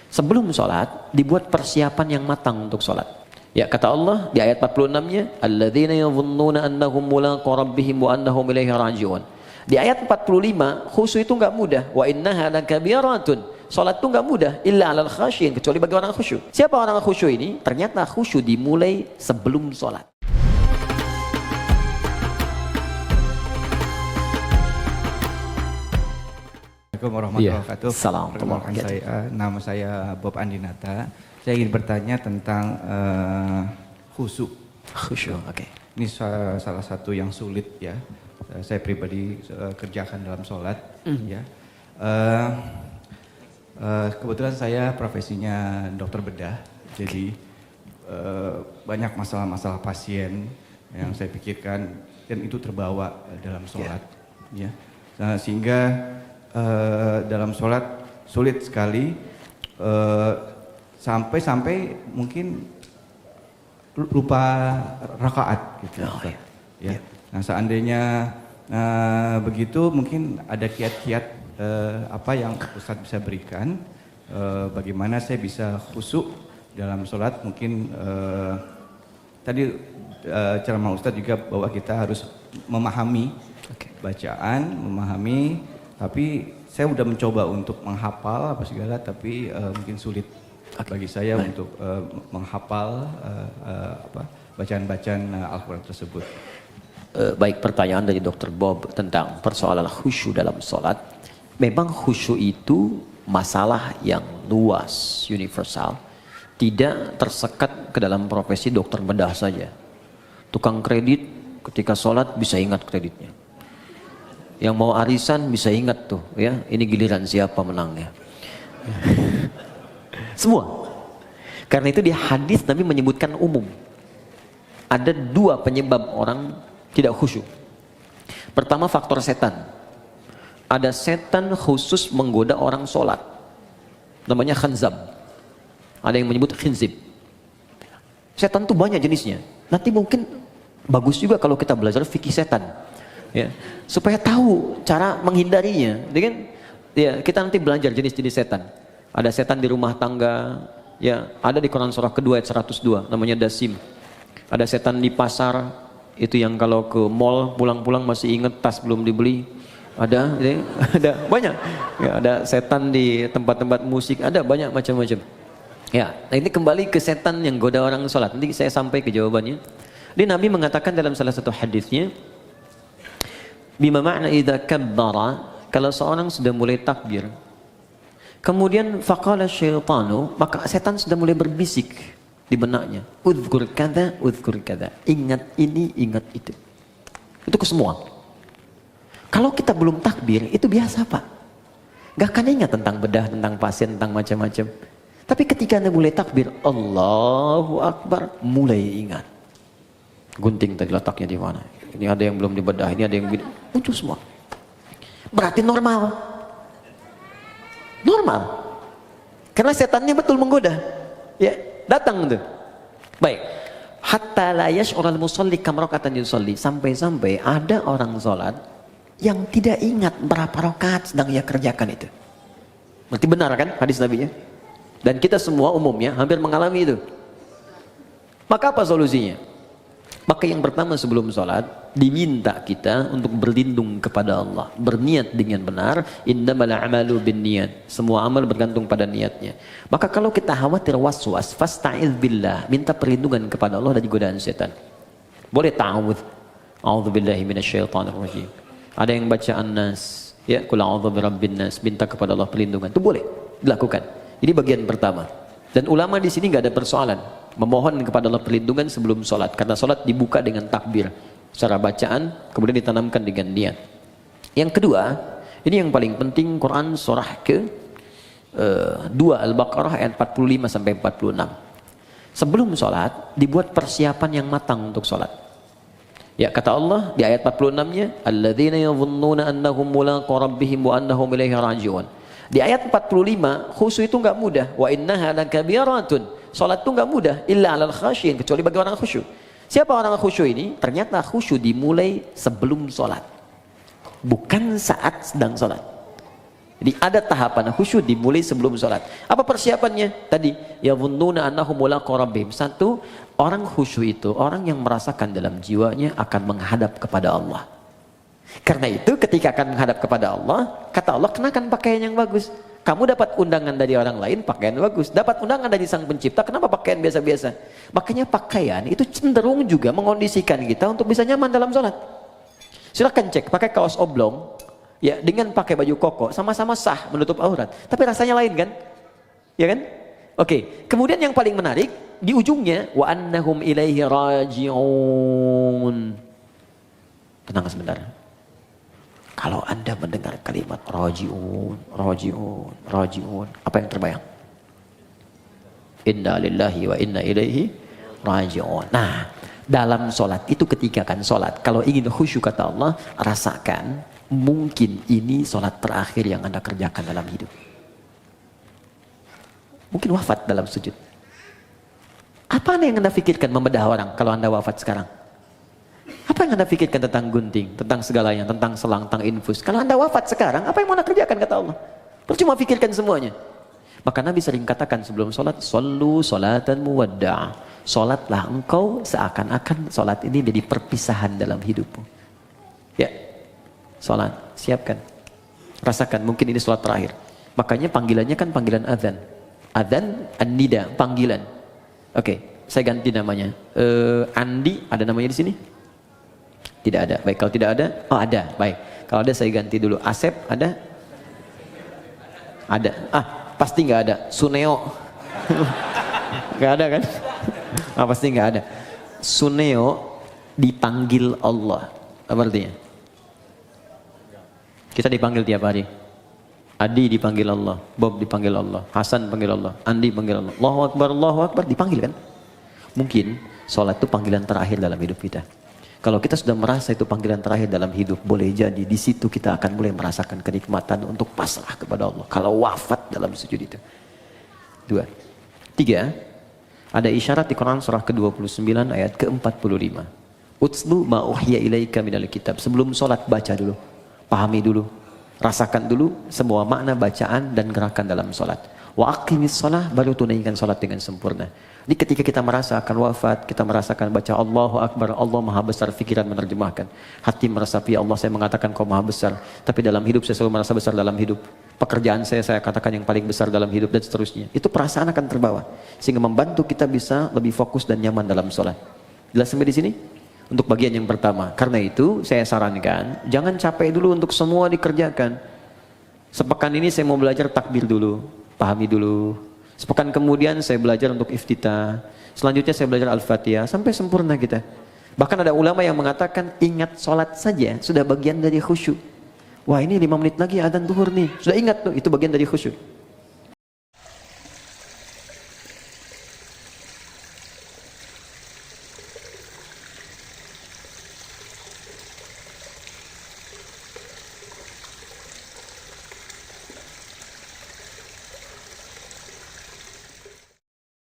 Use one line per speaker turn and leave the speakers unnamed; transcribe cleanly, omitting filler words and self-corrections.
Sebelum sholat dibuat persiapan yang matang untuk sholat. Ya, kata Allah di ayat 46-nya, alladzina yadhunnuna annahum mulaqu rabbihim wa annahum ilaihi raji'un. Di ayat 45, khusyuk itu enggak mudah. Wa innaha lakabiratun. Salat itu enggak mudah illa 'alal khasyin, kecuali bagi orang khusyuk. Siapa orang khusyuk ini? Ternyata khusyuk dimulai sebelum salat.
Assalamualaikum warahmatullahi wabarakatuh.
Assalamualaikum.
Nama saya Bob Andinata. Saya ingin bertanya tentang khusyuk.
Khusyuk, oke.
Ini salah satu yang sulit ya. Saya pribadi kerjakan dalam sholat. Ya. Kebetulan saya profesinya dokter bedah. Jadi banyak masalah-masalah pasien yang saya pikirkan dan itu terbawa dalam sholat. Ya. Nah, sehingga dalam sholat sulit sekali sampai mungkin lupa rakaat gitu. Ya. Nah, seandainya begitu mungkin ada kiat-kiat apa yang Ustadz bisa berikan bagaimana saya bisa khusyuk dalam sholat. Mungkin tadi ceramah Ustadz juga bahwa kita harus memahami bacaan, memahami. Tapi saya udah mencoba untuk menghafal apa segala, tapi mungkin sulit bagi saya untuk menghafal bacaan-bacaan Al-Quran tersebut.
Baik, pertanyaan dari Dr. Bob tentang persoalan khusyuk dalam sholat. Memang khusyuk itu masalah yang luas, universal. Tidak tersekat ke dalam profesi dokter bedah saja. Tukang kredit ketika sholat bisa ingat kreditnya. Yang mau arisan bisa ingat tuh ya, ini giliran siapa menangnya. Semua. Karena itu di hadis Nabi menyebutkan umum. Ada dua penyebab orang tidak khusyuk. Pertama, faktor setan. Ada setan khusus menggoda orang sholat. Namanya khanzab. Ada yang menyebut khinzib. Setan tuh banyak jenisnya. Nanti mungkin bagus juga kalau kita belajar fikih setan. Ya, supaya tahu cara menghindarinya. Kan? Ya, kita nanti belajar jenis-jenis setan. Ada setan di rumah tangga, ya, ada di Quran surah kedua ayat 102, namanya dasim. Ada setan di pasar, itu yang kalau ke mall pulang-pulang masih ingat tas belum dibeli. Ada, ya, ada banyak. Ya, ada setan di tempat-tempat musik, ada banyak macam-macam. Ya, nah ini kembali ke setan yang goda orang sholat. Nanti saya sampai ke jawabannya. Jadi Nabi mengatakan dalam salah satu hadisnya, bima makna idza kabbara, kalau seorang sudah mulai takbir, kemudian faqala syaitanu, maka setan sudah mulai berbisik di benaknya, udzkur kadza, ingat ini, ingat itu. Itu ke semua. Kalau kita belum takbir, itu biasa Pak. Gak akan ingat tentang bedah, tentang pasien, tentang macam-macam. Tapi ketika Anda mulai takbir, Allahu Akbar, mulai ingat. Gunting tadi letaknya di mana? Ini ada yang belum dibedah, ini ada yang muncul semua. Berarti normal. Normal. Karena setannya betul menggoda. Ya, datang tuh. Baik. Hatta la yash'ural musalli kam raka'atan yusalli. Sampai-sampai ada orang salat yang tidak ingat berapa rakaat sedang ia kerjakan itu. Berarti benar kan hadis Nabi-nya? Dan kita semua umumnya hampir mengalami itu. Maka apa solusinya? Maka yang pertama sebelum sholat diminta kita untuk berlindung kepada Allah, berniat dengan benar. Innamal a'malu binniyat, semua amal bergantung pada niatnya. Maka kalau kita khawatir waswas, fasta'iz billah, minta perlindungan kepada Allah dari godaan setan. Boleh ta'awudz, a'udzubillahi minasyaitonir rajim. Ada yang baca An-Nas, ya, qul a'udzu birabbin nas, minta kepada Allah perlindungan. Itu boleh dilakukan. Ini bagian pertama. Dan ulama di sini nggak ada persoalan memohon kepada Allah perlindungan sebelum sholat, karena sholat dibuka dengan takbir secara bacaan, kemudian ditanamkan dengan niat. Yang kedua, ini yang paling penting, Quran surah ke 2 Al-Baqarah ayat 45 sampai 46. Sebelum sholat dibuat persiapan yang matang untuk sholat. Ya, kata Allah di ayat 46-nya, alladzina yadhunnuna annahum mulaqu rabbihim wa annahum ilaihi raji'un. Di ayat 45, khusyuk itu enggak mudah. Wa innaha lakabiratun. Salat itu enggak mudah illa 'alal khasyin, kecuali bagi orang khusyuk. Siapa orang khusyuk ini? Ternyata khusyuk dimulai sebelum salat. Bukan saat sedang salat. Jadi ada tahapan khusyuk dimulai sebelum sholat. Apa persiapannya? Tadi, yadhunnuna annahum mulaqu rabbihim. Satu, orang khusyuk itu orang yang merasakan dalam jiwanya akan menghadap kepada Allah. Karena itu ketika akan menghadap kepada Allah, kata Allah, kenakan pakaian yang bagus. Kamu dapat undangan dari orang lain, pakaian bagus. Dapat undangan dari Sang Pencipta, kenapa pakaian biasa-biasa? Makanya pakaian itu cenderung juga mengondisikan kita untuk bisa nyaman dalam sholat. Silahkan cek, pakai kaos oblong, ya dengan pakai baju koko, sama-sama sah menutup aurat. Tapi rasanya lain kan? Ya kan? Oke, kemudian yang paling menarik, di ujungnya, wa annahum ilaihi raji'un. Tenang sebentar. Kalau Anda mendengar kalimat raji'un, raji'un, raji'un, apa yang terbayang? Inna lillahi wa inna ilaihi raji'un. Nah, dalam sholat itu ketika kan sholat, kalau ingin khusyuk kata Allah, rasakan mungkin ini sholat terakhir yang Anda kerjakan dalam hidup. Mungkin wafat dalam sujud. Apa yang Anda pikirkan membedah orang kalau Anda wafat sekarang? Apa yang Anda pikirkan tentang gunting, tentang segalanya, tentang selang, tentang infus? Kalau Anda wafat sekarang, apa yang mau Anda kerjakan kata Allah? Percuma pikirkan semuanya. Maka Nabi sering katakan sebelum sholat, Sallu sholatan muwadda'. Sholatlah engkau seakan-akan sholat ini jadi perpisahan dalam hidupmu. Ya, sholat, siapkan. Rasakan, mungkin ini sholat terakhir. Makanya panggilannya kan panggilan adzan. Adzan, an-nida, panggilan. Oke, saya ganti namanya. Andi, ada namanya di sini? Tidak ada. Baik, kalau tidak ada, oh ada. Baik, kalau ada saya ganti dulu. Asep ada? Ada. Ah, pasti nggak ada. Suneo, nggak ada kan? Ah, pasti nggak ada. Suneo dipanggil Allah. Apa artinya? Kita dipanggil tiap hari. Adi dipanggil Allah, Bob dipanggil Allah, Hasan panggil Allah, Andi panggil Allah. Allahu Akbar, dipanggil kan? Mungkin sholat itu panggilan terakhir dalam hidup kita. Kalau kita sudah merasa itu panggilan terakhir dalam hidup, boleh jadi di situ kita akan mulai merasakan kenikmatan untuk pasrah kepada Allah. Kalau wafat dalam sujud itu. 2. 3. Ada isyarat di Quran surah ke-29 ayat ke-45. Utslu ma uhya ilaika minal kitab. Sebelum sholat baca dulu, pahami dulu, rasakan dulu semua makna bacaan dan gerakan dalam sholat. Wa aqimis sholah, baru tunaikan sholat dengan sempurna. Jadi ketika kita merasa akan wafat, kita merasakan baca Allahu Akbar, Allah Maha Besar, pikiran menerjemahkan. Hati meresapi, Allah saya mengatakan kau Maha Besar. Tapi dalam hidup saya selalu merasa besar dalam hidup. Pekerjaan saya katakan yang paling besar dalam hidup dan seterusnya. Itu perasaan akan terbawa. Sehingga membantu kita bisa lebih fokus dan nyaman dalam sholat. Jelas sampai di sini? Untuk bagian yang pertama. Karena itu saya sarankan, jangan capek dulu untuk semua dikerjakan. Sepekan ini saya mau belajar takbir dulu, pahami dulu. Sepekan kemudian saya belajar untuk iftitah. Selanjutnya saya belajar Al-Fatihah sampai sempurna kita. Bahkan ada ulama yang mengatakan ingat sholat saja sudah bagian dari khusyuk. Wah ini 5 menit lagi adzan zuhur nih. Sudah ingat tuh, itu bagian dari khusyuk.